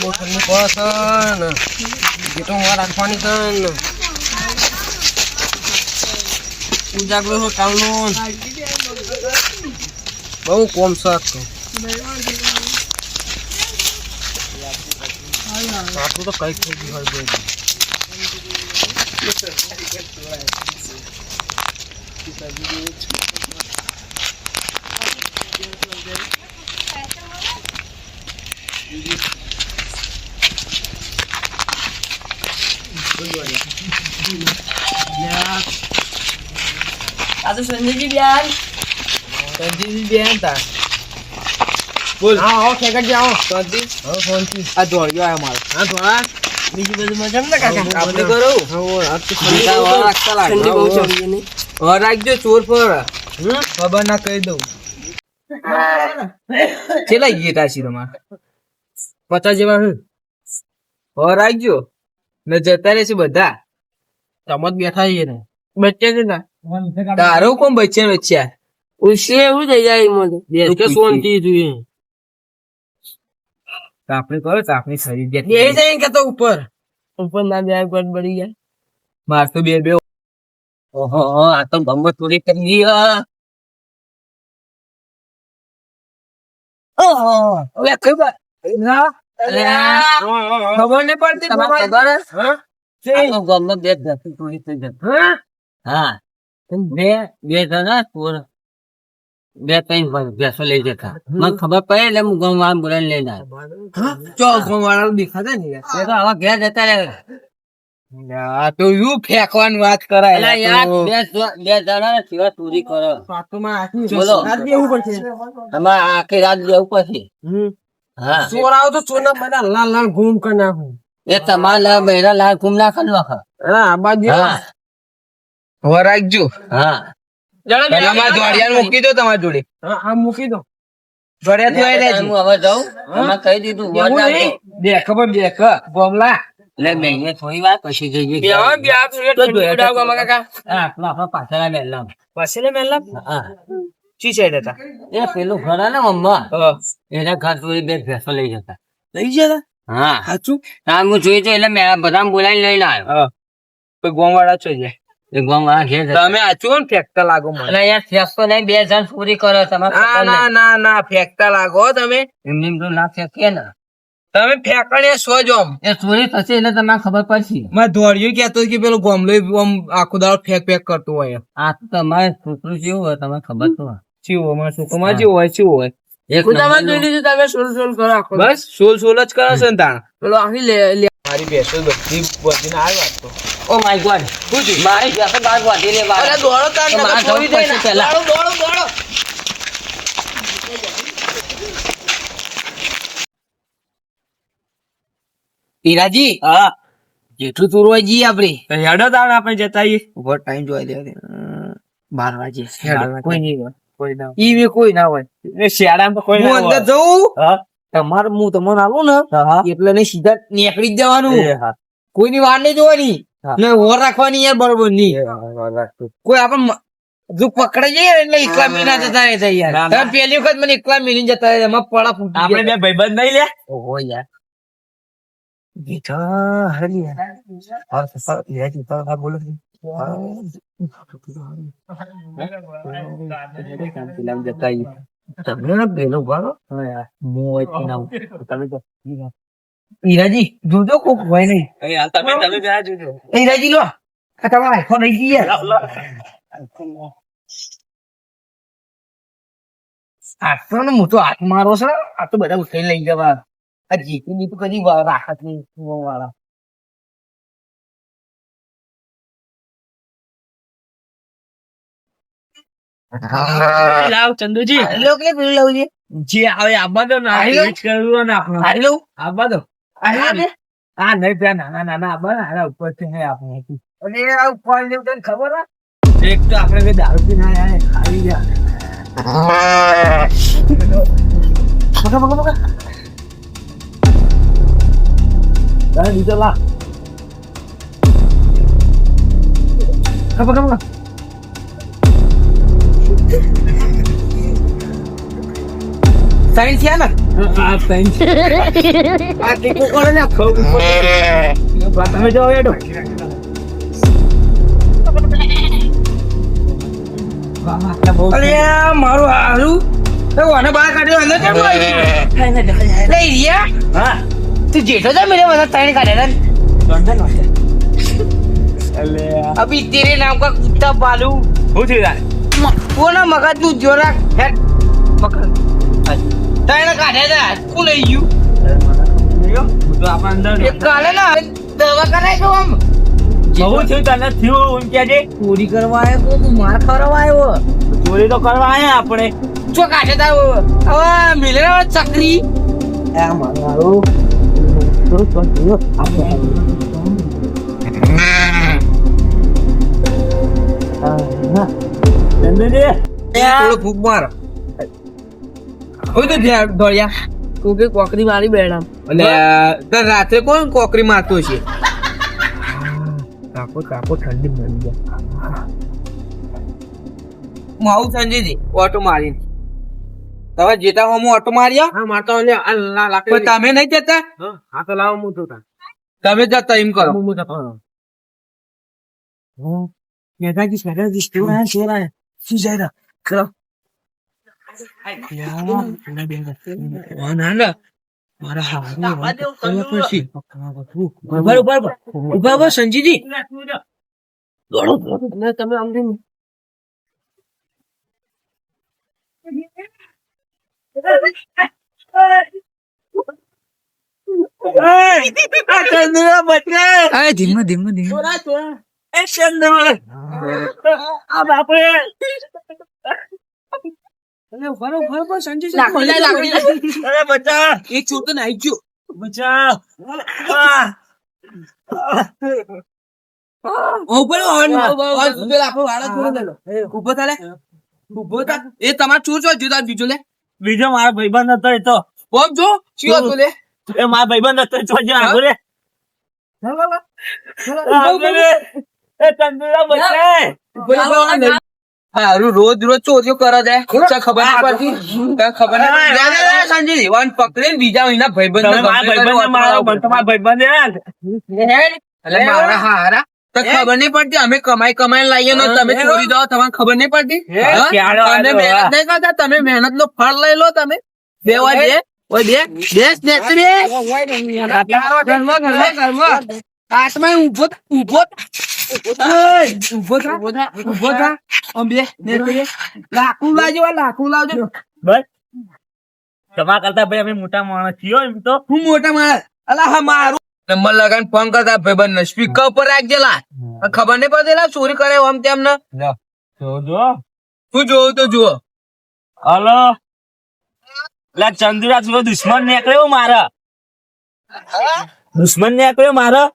બહુ ઠંડી પડે છે ને જેટલો વાર રાખવાની છે ને ઉજાગરો કાલનો બહુ કોમ છે આટલું તો કઈ થઈ ગયું હોય ભાઈ આ તો સંજયજી બેન તા બોલ હા હો ખેકટ જાઓ શાંતિ હા શાંતિ આ દોડ્યો આયો મારો હા થોડા બીજી બધું મજા ને કાકા આપણે કરો હા આ તો ઠંડી બહુ ચડી ને ઓર રાખજો ચોર પર ખબર ના કહી દઉં ચેલા ગીત આસી તમાર 50 જેવા હે ઓર રાખજો ને જતા રહેશે બધા રમત બેઠા છીએ ને બચ્ચે છે ના તારો કોણ બચ્ચા ઉસે એવું થઈ જાય મને કે શાંતિ જોઈએ આપણે કરો તો આપણે શરીર દે એ જાય કે તો ઉપર ના જાય ગડ બળી જાય માર તો બે ઓહો આ તો ગમત પૂરી કરી દીધી ઓહો હવે કઈ વાત ના ખબર નહીં પડતી તમારે ખબર આ ગમત બે ગમત પૂરી થઈ જતી હા બે જણા પૂર બે ત્રણ બેસો લઈ જતા મને ખબર પડે એટલે હું ગામ વાળા બોલાને લઈને આવ્યો ચોક વાળા દેખાતા ને એ તો આવા ઘેર જતા રહે આ તો યુ ફેંકવાની વાત કરાય યાર બે જણા સિવા ચોરી કરો બોલો તમારે આખી રાત લેવું પડશે હા ચોર આવો તો ચોર ના બધા લાલ લાલ ઘૂમ કરી નાખું એ તમારા બહેરા લાલ ઘૂમ નાખ આ બાજુ રાખજો હા મૂકી દો તમારી જોડે હા મૂકી દો જોડ્યા હું હવે જાઉં તમે કહી દીધું ખબર દેખ બોમલા એટલે બેને થોડી વાર પછી જઈએ પાછળ મેલા હા ચી સાઈડ હતા એ પેલું ઘર ને મમ્મા એના ઘર થોડી બે ભેંસો લઈ જતા લઈ ગયા હા સાચું હા હું જોઈ તો એટલે મેં બધા બોલાવીને લઈને આવ્યો ગોમ વાળા છો જાય તમે આચું ને ફેંકતા લાગો મને યાર ફેંકતો નહીં બે જણ ચોરી કરો તમે ના ફેંકતા લાગો તમે એમને તો ના ફેંકીએ ને તમે ફેંકણે સો જોમ એ ચોરી થશે એટલે તમને ખબર પડશે મેં દોડ્યું કેતો કે પેલો ગોમલો આખો દાડો ફેંક કરતો હોય આ તો તમારે છોકરું જેવું હોય તમને ખબર તો ચેવું અમારે છોકરામાં જેવું હોય શું હોય તમે સોલ કરો બસ સોલ જ કરો છો ને તાણ પેલો આખી મારી બેસો બધી બધીને આવી વાત તો ઓ માય ગોડ મારી બેસો બાર વાટી લે અરે દોડો તાણ છોડી દે પહેલા દોડો હીરાજી હા જેઠું તુરવા જઈએ આપડે હેડો તાણ આપણે જતા આવીએ ઉભો ટાઈમ જોઈ દે 12 વાગે કોઈ નહીં કોઈ ના હોય શિયાળામાં કોઈ ના અંદર જવું તમારે હું તમને આવું ને એટલે નહીં સીધા નીકળી જ જવાનું કોઈની વાર નહીં જોવાની ને ઓર રાખવાની યાર બરોબર નહીં કોઈ આપણે જો પકડાઈ જઈએ એટલે એકલા મહિના જતા રહેતા યાર તમે પેલી વખત મને એકલા મહિને જતા રહે એમાં પડા ફૂટી આપણે બે ભાઈબંધ નહીં લે ઓહો યાર બોલો હીરાજી જોજો કોક હોય નહીં હીરાજી લો તમારા આઈફોન લઈ જઈએ આટલો ને મોટો હાથ મારો છે આ તો બધા ઉઠાઈ લઈ જવા આ જીતી તો કદી રાહત નહીં વાળા લાવ ચંદુજી કે પેલું લાવ જે આવે આબા દો ના કરવું ને આપણે હારી લઉં આબા દો હા નહીં ત્યાં નાના આબા આના ઉપર છે આપણે અને આ ઉપર જેવું તને ખબર હે એક તો આપણે દારૂ પીને આયા આવી ગયા દીધો લા ખબર સાઈન થયા ને આ ટીકો કરો ને તમે જાઓ હેડો અરે મારું હારું મને બહાર કાઢ્યો અંદર કેમ લઈ રહ્યા હા તું જેઠો જા મેરે બધા ત્રણ કાઢ્યા अभी तेरे नाम का कुत्ता पालू हो जाएगा वो ना मगज तू जोरा हेड पकड़ ताने काढे जा तू ले यू तो अपन अंदर एक काले ना दवा कराए को हम બહુ થયું તને થયું એમ કે જે ચોરી કરવા આવ્યો તું માર ખવડાવવા આવ્યો ચોરી તો કરવા આયા આપણે ચો કાઢે તા હવે મિલે ચકરી આ મારું તો આપણે થોડો ફૂક માર તું કે કોકરી મારી બેડા એટલે રાત્રે કોણ કોકરી મારતો છે કાપો ઠંડી મળી ગયા હું આવું સંજયજી ઓટો મારીને તમે જેતા હો ઓટો માર્યા હા મારતો તમે નહીં જતા હા તો લાવો હું જોતા તમે જતા એમ કરો હું જતો नेताजी नेताजी क्यों है सो रहा है શું જાય કરો મારા સંજીજી તમે આમ ધીમે ધીમે ધીમે એક ચોર તો નાઈ ગયો એ તમારો ચોર છો જુદા બીજો લે બીજો મારા ભાઈબંધ હતો એ તો જો ચિયો હતો લે એ મારા ભાઈબંધ હતો જો આગળ રે રોજ રોજ ચોરીઓ કરે છે ખબર સંજય પકડે બીજા મહિના ભાઈબંધ ખબર નહીં પડતી અમે કમાઈ લાવીએ ને તમે ચોરી જાઓ તમને ખબર નહીં પડતી તમે મહેનત નહીં કરતા તમે મહેનત નો ફળ લઈ લો તમે બે આત્મા ઉભો લાકુ લાવજો બસ તમારા કરતા ભાઈ અમે મોટા માણસ છીએ એમ તો હું મોટા માણસ અલા હા મારું નંબર લગાવીને ફોન કરતા ભાઈબંધ ને સ્પીકર ઉપર રાખજેલા ખબર નહીં પડતી ચોરી કરે આમ તેમ ને તું જોવું તો જુઓ હલો ચંદુરાજ દુશ્મન નીકળ્યો મારા દુશ્મન નીકળ્યો મારા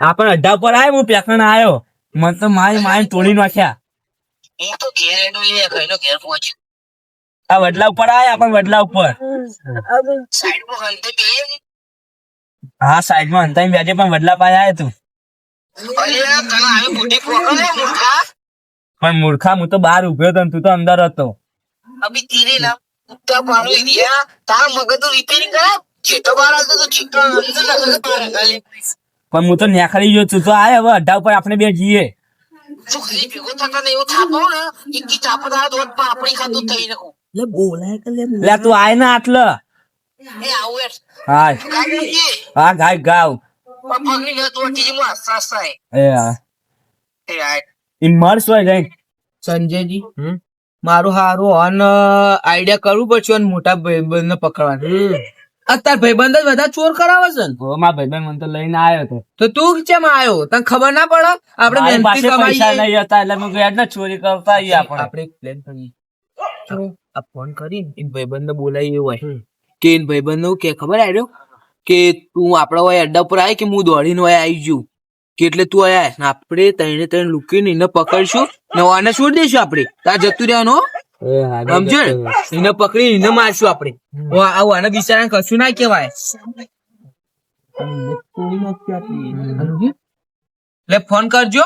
આપણ અડ્ડા પર આયો હું પેકણ આવ્યો મને તો મારી તોડી નાખ્યા આ વડલા ઉપર આયા આપણ વડલા ઉપર હા સાઈડ માં હંતાઈ બેજે પણ વડલા પાસે આયો તું પણ મૂર્ખા હું તો બહાર ઉભ્યો હતો તું તો અંદર હતો પણ હું તો નેખાડી ગયો તું તો આય હવે અડ્ડા ઉપર આપણે બે જઈએ તું આય ને આટલે હા ગાય ગાવ સંજયજી મારું હારું અન આઈડિયા કરવું પડશે મોટા ભાઈબંધ ને પકડવાનું અત્યારે ભાઈબંધ જ બધા ચોર કરાવે છે ને મારા ભાઈબંધ મને તો લઈને આવ્યો તો તું કેમ આવ્યો તને ખબર ના પડે આપણે પૈસા નહીં હતા એટલે મેં ગયા ચોરી કરતા આપણે પ્લાન કરીએ આ ફોન કરી ભાઈબંધ ને બોલાવી એવું હોય કે ભાઈબંધ નું કે ખબર આવ્યો કે તું આપડા હોય અડ્ડા પર આવે કે હું દોડીને હોય આવી જઉં કે એટલે તું આયા ને આપણે ત્રણે લૂકીને એને પકડશું ને આને છોડી દઈશું આપણે ત્યાં જતું રહેવાનું સમજો ને એને પકડી એને મારશું આપણે આવું આને બિચારા કશું ના કેવાય એટલે ફોન કરજો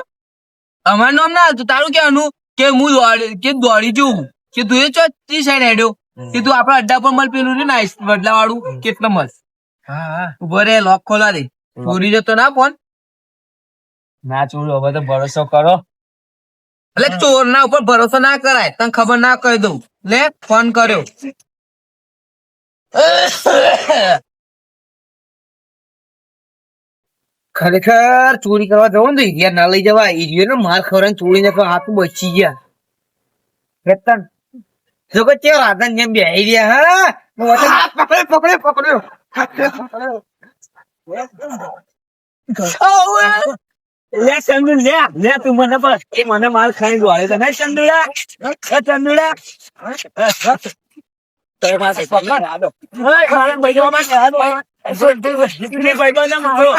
અમાર નામ ના હતું તારું કેવાનું કે હું દોડી જઉં કે તું એ ચોથી સાઈડ હેડ્યો કે તું આપડા અડ્ડા પર મળ પેલું ને બદલા વાળું કેટલો મળ ઉભો રે લોક ખોલા દે ચોરી જતો ના ફોન ના ચોરી હવે તો ભરોસો કરો. એટલે ચોર ના ઉપર ભરોસો ના કરાય તને ખબર ના કહી દઉં લે ફોન કર્યો ખરેખર ચોરી કરવા જવું ને તો ના લઈ જવા ઈરિયો ને માર ખવડાવીને ચોરી ને હાથું બચી ગયા રતન જો કે તે રાધન જેમ બેહી રહ્યા હા પકડ્યો લે ચંદુ લે તું મને બસ એ મને માલ ખાઈ દોડે તને ચંદુડા તારે પાસે પકડ આડો મારે ભાઈ માં આડો ભાઈ ના મારો